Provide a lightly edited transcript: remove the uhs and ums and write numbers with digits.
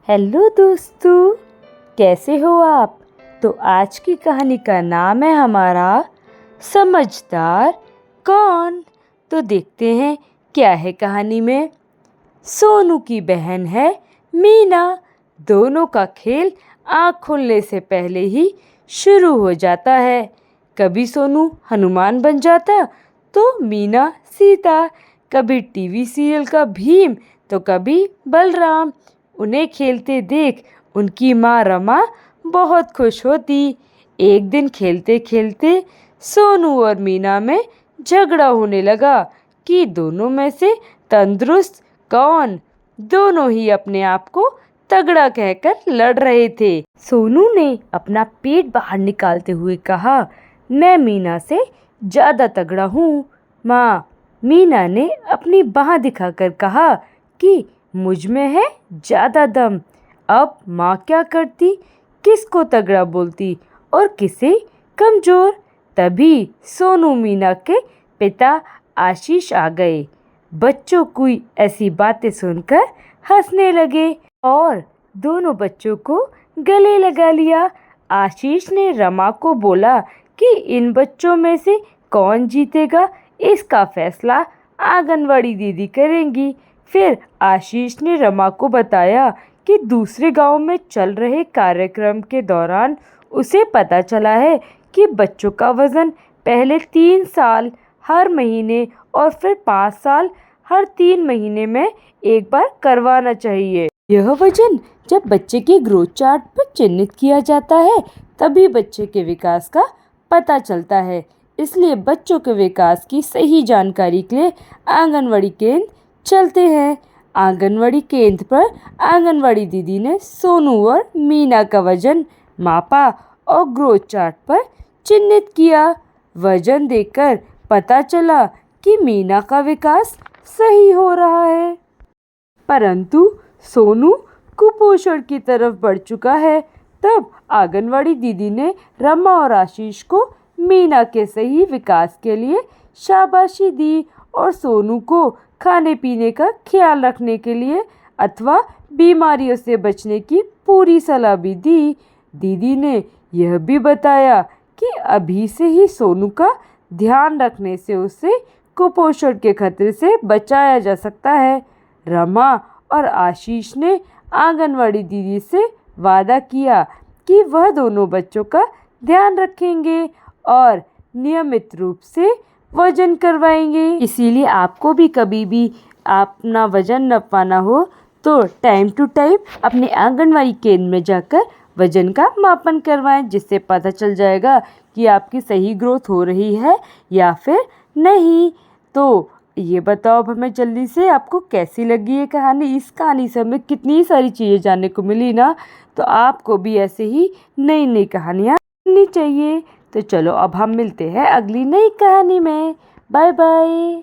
Hello दोस्तों, कैसे हो आप। तो आज की कहानी का नाम है हमारा समझदार कौन। तो देखते हैं क्या है कहानी में। सोनू की बहन है मीना। दोनों का खेल आँख खुलने से पहले ही शुरू हो जाता है। कभी सोनू हनुमान बन जाता तो मीना सीता, कभी टीवी सीरियल का भीम तो कभी बलराम। उन्हें खेलते देख उनकी माँ रमा बहुत खुश होती। एक दिन खेलते खेलते सोनू और मीना में झगड़ा होने लगा कि दोनों में से तंदुरुस्त कौन। दोनों ही अपने आप को तगड़ा कहकर लड़ रहे थे। सोनू ने अपना पेट बाहर निकालते हुए कहा, मैं मीना से ज्यादा तगड़ा हूँ। माँ मीना ने अपनी बाह दिखाकर कहा कि मुझ में है ज्यादा दम। अब माँ क्या करती, किसको तगड़ा बोलती और किसे कमजोर। तभी सोनू मीना के पिता आशीष आ गए। बच्चों की ऐसी बातें सुनकर हंसने लगे और दोनों बच्चों को गले लगा लिया। आशीष ने रमा को बोला कि इन बच्चों में से कौन जीतेगा इसका फैसला आंगनवाड़ी दीदी करेंगी। फिर आशीष ने रमा को बताया कि दूसरे गांव में चल रहे कार्यक्रम के दौरान उसे पता चला है कि बच्चों का वजन पहले 3 साल हर महीने और फिर 5 साल हर 3 महीने में एक बार करवाना चाहिए। यह वजन जब बच्चे के ग्रोथ चार्ट पर चिन्हित किया जाता है तभी बच्चे के विकास का पता चलता है। इसलिए बच्चों के विकास की सही जानकारी के लिए आंगनवाड़ी केंद्र चलते हैं। आंगनवाड़ी केंद्र पर आंगनवाड़ी दीदी ने सोनू और मीना का वजन मापा और ग्रोथ चार्ट पर चिन्हित किया। वजन देखकर पता चला कि मीना का विकास सही हो रहा है, परंतु सोनू कुपोषण की तरफ बढ़ चुका है। तब आंगनवाड़ी दीदी ने रमा और आशीष को मीना के सही विकास के लिए शाबाशी दी और सोनू को खाने पीने का ख्याल रखने के लिए अथवा बीमारियों से बचने की पूरी सलाह भी दी। दीदी ने यह भी बताया कि अभी से ही सोनू का ध्यान रखने से उसे कुपोषण के खतरे से बचाया जा सकता है। रमा और आशीष ने आंगनवाड़ी दीदी से वादा किया कि वह दोनों बच्चों का ध्यान रखेंगे और नियमित रूप से वजन करवाएंगे। इसीलिए आपको भी कभी भी अपना वजन नपवाना हो तो टाइम टू टाइम अपने आंगनवाड़ी केंद्र में जाकर वजन का मापन करवाएं, जिससे पता चल जाएगा कि आपकी सही ग्रोथ हो रही है या फिर नहीं। तो ये बताओ अब हमें जल्दी से आपको कैसी लगी ये कहानी। इस कहानी से हमें कितनी सारी चीज़ें जानने को मिली ना। तो आपको भी ऐसे ही नई नई कहानियाँ सुननी चाहिए। तो चलो अब हम मिलते हैं अगली नई कहानी में। Bye bye.